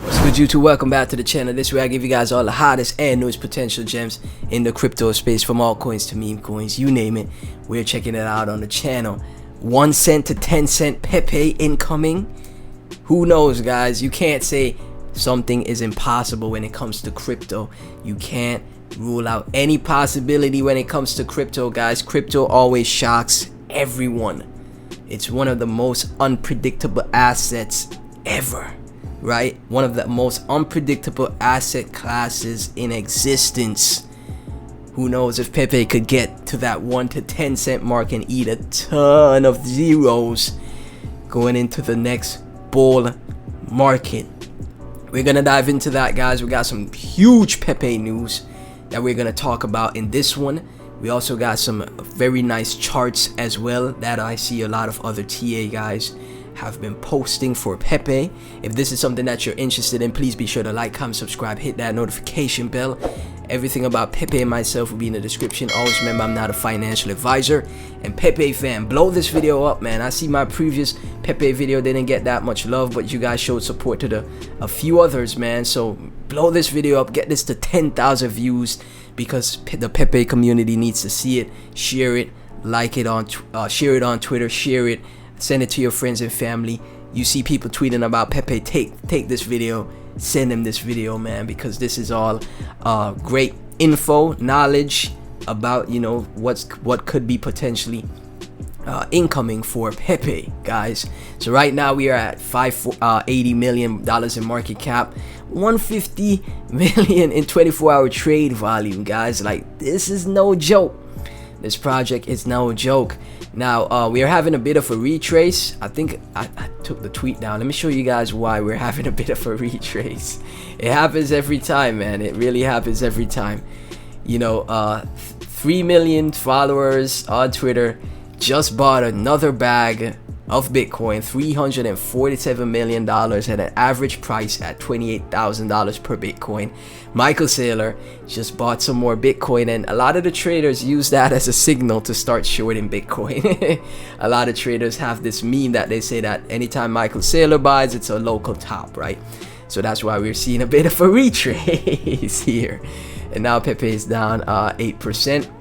What's good, YouTube? Welcome back to the channel. This way I give you guys all the hottest and newest potential gems in the crypto space, from altcoins to meme coins, you name it. We're checking it out on the channel. 1 cent to 10 cent Pepe incoming. Who knows, guys? You can't say something is impossible when it comes to crypto. You can't rule out any possibility when it comes to crypto, guys. Crypto always shocks everyone. It's one of the most unpredictable assets ever, right? One of the most unpredictable asset classes in existence. Who knows if Pepe could get to that 1 to 10 cent mark and eat a ton of zeros going into the next bull market. We're gonna dive into that, guys. We got some huge Pepe news that we're gonna talk about in this one. We also got some very nice charts as well that I see a lot of other TA guys have been posting for Pepe. If this is something that you're interested in, please be sure to like, comment, subscribe, hit that notification bell. Everything about Pepe and myself will be in the description. Always remember, I'm not a financial advisor. And Pepe fan, blow this video up, man. I see my previous Pepe video didn't get that much love, but you guys showed support to a few others, man. So blow this video up, get this to 10,000 views, because the Pepe community needs to see it. Share it, like it on share it on Twitter, share it, send it to your friends and family. You see people tweeting about Pepe, take this video, send them this video, man, because this is all great info, knowledge about, you know, what could be potentially incoming for Pepe, guys. So right now we are at $80 million in market cap, 150 million in 24-hour trade volume, guys. Like, this is no joke. This project is no joke. Now we are having a bit of a retrace. I think I took the tweet down. Let me show you guys why we're having a bit of a retrace. It happens every time, man. It really happens every time. You know, 3 million followers on Twitter just bought another bag of Bitcoin, $347 million at an average price at $28,000 per Bitcoin. Michael Saylor just bought some more Bitcoin, and a lot of the traders use that as a signal to start shorting Bitcoin. A lot of traders have this meme that they say that anytime Michael Saylor buys, it's a local top, right? So that's why we're seeing a bit of a retrace here. And now Pepe is down 8%.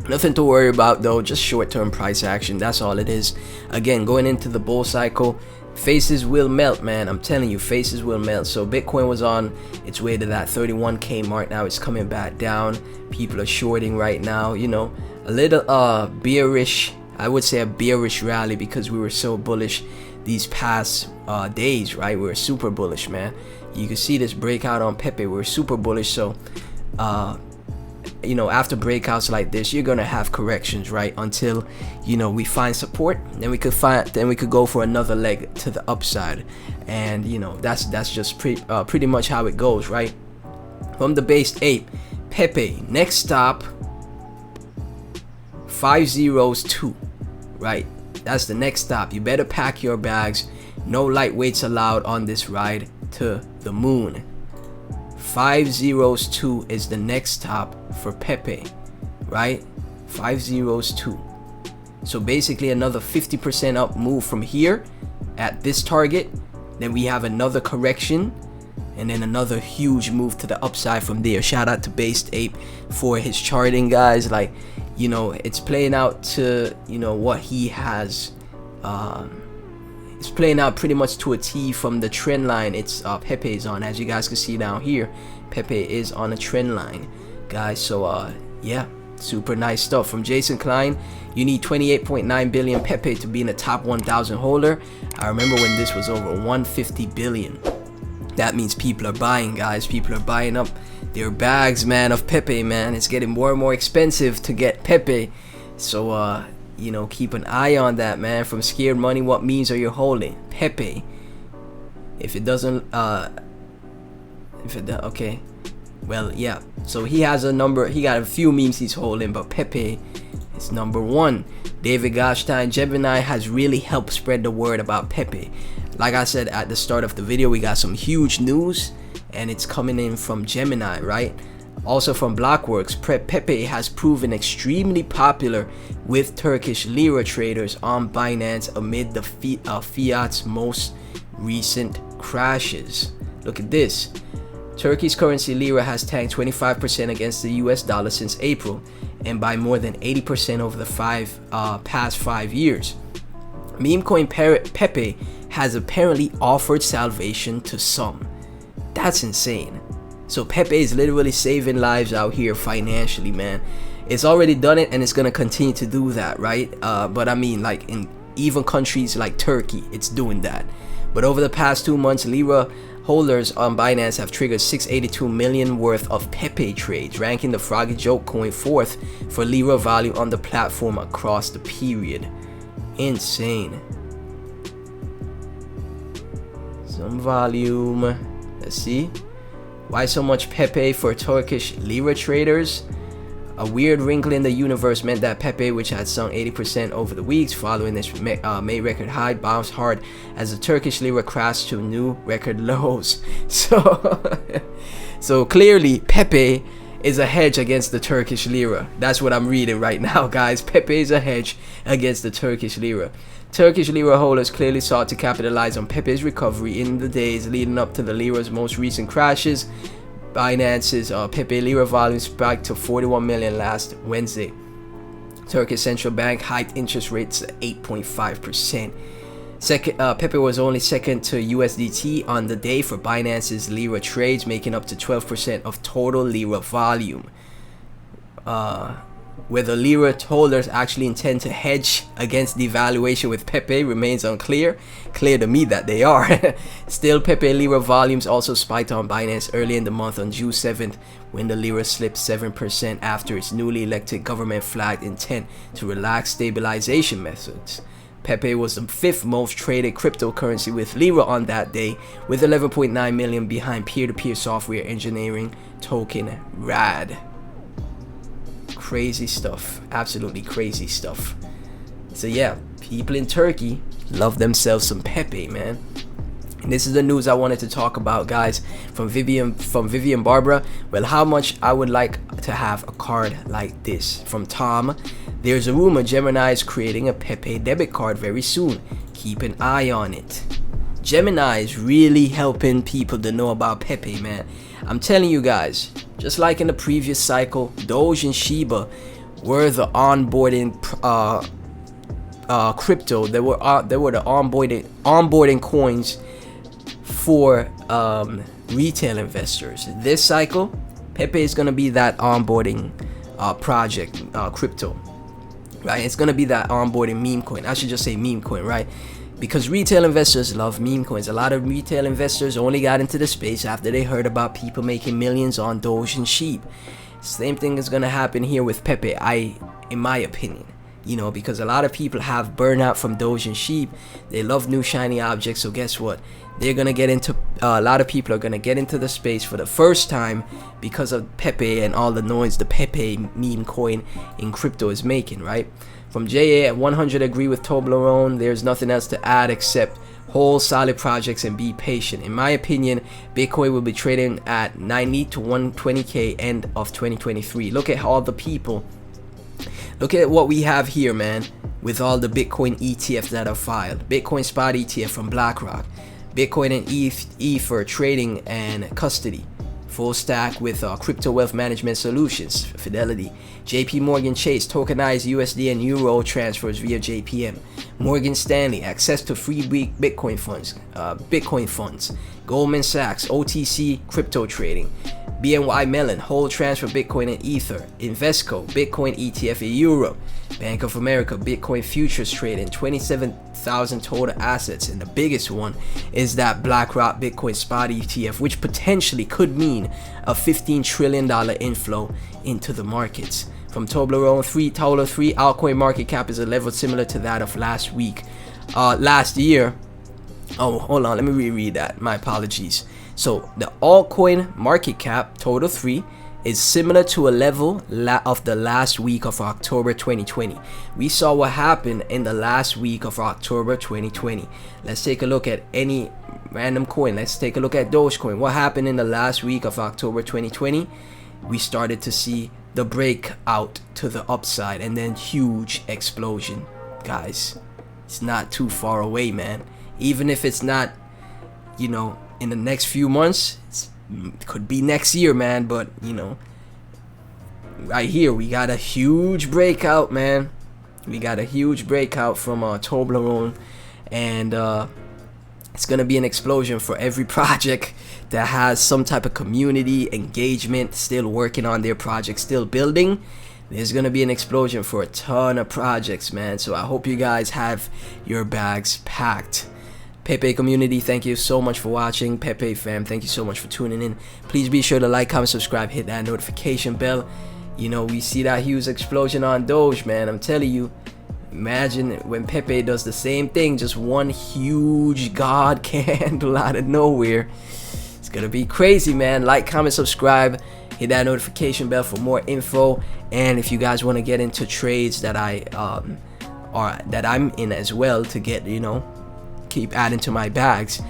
Nothing to worry about though, just short-term price action. That's all it is. Again, going into the bull cycle, faces will melt, man. I'm telling you, faces will melt. So Bitcoin was on its way to that 31k mark. Now it's coming back down. People are shorting right now. You know, a little bearish. I would say a bearish rally, because we were so bullish these past days, right? We were super bullish, man. You can see this breakout on Pepe. We were super bullish. So you know, after breakouts like this, you're gonna have corrections, right? Until, you know, we find support, then we could go for another leg to the upside. And you know, that's just pretty much how it goes, right? From the base ape, Pepe, next stop 502, right? That's the next stop. You better pack your bags. No lightweights allowed on this ride to the moon. 502 is the next stop for Pepe, right? 502. So basically another 50% up move from here at this target. Then we have another correction, and then another huge move to the upside from there. Shout out to Based Ape for his charting, guys. Like, you know, it's playing out to, you know, what he has. It's playing out pretty much to a T from the trend line it's Pepe is on. As you guys can see down here, Pepe is on a trend line, guys. So yeah, super nice stuff from Jason Klein. You need 28.9 billion Pepe to be in the top 1,000 holder. I remember when this was over 150 billion. That means people are buying, guys. People are buying up their bags, man, of Pepe, man. It's getting more and more expensive to get Pepe. So you know, keep an eye on that, man. From Scared Money, what memes are you holding? Pepe. If it doesn't okay, well, yeah, so he has a number, he got a few memes he's holding, but Pepe is number one. David Goshstein, Gemini has really helped spread the word about Pepe. Like I said at the start of the video, we got some huge news, and it's coming in from Gemini, right? Also from Blockworks, Pepe has proven extremely popular with Turkish lira traders on Binance amid the fiat's most recent crashes. Look at this. Turkey's currency lira has tanked 25% against the US dollar since April, and by more than 80% over the past 5 years. Meme coin Pepe has apparently offered salvation to some. That's insane. So Pepe is literally saving lives out here financially, man. It's already done it and it's gonna continue to do that, right? But I mean, like in even countries like Turkey, it's doing that. But over the past 2 months, lira holders on Binance have triggered 682 million worth of Pepe trades, ranking the froggy joke coin 4th for lira value on the platform across the period. Insane. Some volume. Let's see. Why so much Pepe for Turkish lira traders? A weird wrinkle in the universe meant that Pepe, which had sunk 80% over the weeks following its May record high, bounced hard as the Turkish lira crashed to new record lows. So clearly Pepe is a hedge against the Turkish lira. That's what I'm reading right now, guys. Pepe is a hedge against the Turkish lira. Turkish lira holders clearly sought to capitalize on Pepe's recovery in the days leading up to the lira's most recent crashes. Binance's Pepe lira volume spiked to 41 million last Wednesday. Turkish central bank hiked interest rates to 8.5%. Pepe was only second to USDT on the day for Binance's lira trades, making up to 12% of total lira volume. Whether lira holders actually intend to hedge against devaluation with Pepe remains unclear. Clear to me that they are. Still, Pepe lira volumes also spiked on Binance early in the month on June 7th, when the lira slipped 7% after its newly elected government flagged intent to relax stabilization methods. Pepe was the 5th most traded cryptocurrency with lira on that day, with 11.9 million behind peer-to-peer software engineering token RAD. Crazy stuff, absolutely crazy stuff. So yeah, people in Turkey love themselves some Pepe, man. And this is the news I wanted to talk about, guys, from Vivian Barbara. Well, how much I would like to have a card like this. From Tom, there's a rumor Gemini is creating a Pepe debit card very soon. Keep an eye on it. Gemini is really helping people to know about Pepe, man. I'm telling you guys, just like in the previous cycle, Doge and Shiba were the onboarding crypto. They were the onboarding coins for retail investors. This cycle, Pepe is gonna be that onboarding project crypto, right? It's gonna be that onboarding meme coin. I should just say meme coin, right? Because retail investors love meme coins. A lot of retail investors only got into the space after they heard about people making millions on Doge and Sheep. Same thing is gonna happen here with Pepe, in my opinion. You know, because a lot of people have burnout from Doge and Sheep. They love new shiny objects. So guess what? They're gonna get into a lot of people are gonna get into the space for the first time because of Pepe and all the noise the Pepe meme coin in crypto is making, right? From JA at 100, agree with Toblerone. There's nothing else to add except hold solid projects and be patient. In my opinion, Bitcoin will be trading at 90 to 120k end of 2023. Look at all the people. Look at what we have here, man, with all the Bitcoin ETFs that are filed. Bitcoin spot ETF from BlackRock, Bitcoin and Ether trading and custody, full stack with crypto wealth management solutions, Fidelity, JP Morgan Chase, tokenized USD and Euro transfers via JPM, Morgan Stanley, access to free Bitcoin funds, Goldman Sachs, OTC crypto trading, BNY Mellon, hold transfer Bitcoin and Ether, Invesco, Bitcoin ETF in Europe, Bank of America, Bitcoin futures trading, 27,000 total assets, and the biggest one is that BlackRock Bitcoin spot ETF, which potentially could mean a $15 trillion inflow into the markets. From Toblerone, total 3 altcoin market cap is a level similar to that of last year. Oh, hold on, let me reread that. My apologies. So the altcoin market cap, total 3, is similar to a level of the last week of October 2020. We saw what happened in the last week of October 2020. Let's take a look at any random coin. Let's take a look at Dogecoin. What happened in the last week of October 2020? We started to see the breakout to the upside and then huge explosion. Guys, it's not too far away, man. Even if it's not, you know, in the next few months. It could be next year, man, but you know, right here we got a huge breakout, man. We got a huge breakout from Toblerone, and it's gonna be an explosion for every project that has some type of community engagement, still working on their project, still building. There's gonna be an explosion for a ton of projects, man. So I hope you guys have your bags packed. Pepe community, thank you so much for watching. Pepe fam, thank you so much for tuning in. Please be sure to like, comment, subscribe, hit that notification bell. You know, we see that huge explosion on Doge, man. I'm telling you, imagine when Pepe does the same thing, just one huge god candle out of nowhere. It's gonna be crazy, man. Like, comment, subscribe, hit that notification bell for more info. And if you guys want to get into trades that I'm in as well, to get, you know, keep adding to my bags,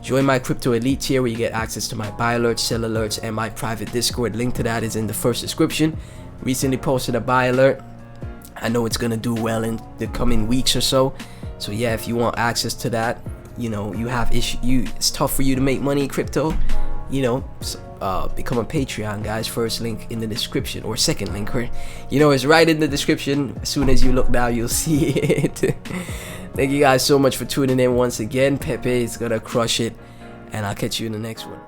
join my crypto elite tier, where you get access to my buy alerts, sell alerts, and my private Discord. Link to that is in the first description. Recently posted a buy alert. I know it's gonna do well in the coming weeks or so. So yeah, if you want access to that, you know, you have it's tough for you to make money in crypto, you know, become a Patreon, guys. First link in the description, or second link, or you know, it's right in the description. As soon as you look down, you'll see it. Thank you guys so much for tuning in once again. Pepe is gonna crush it, and I'll catch you in the next one.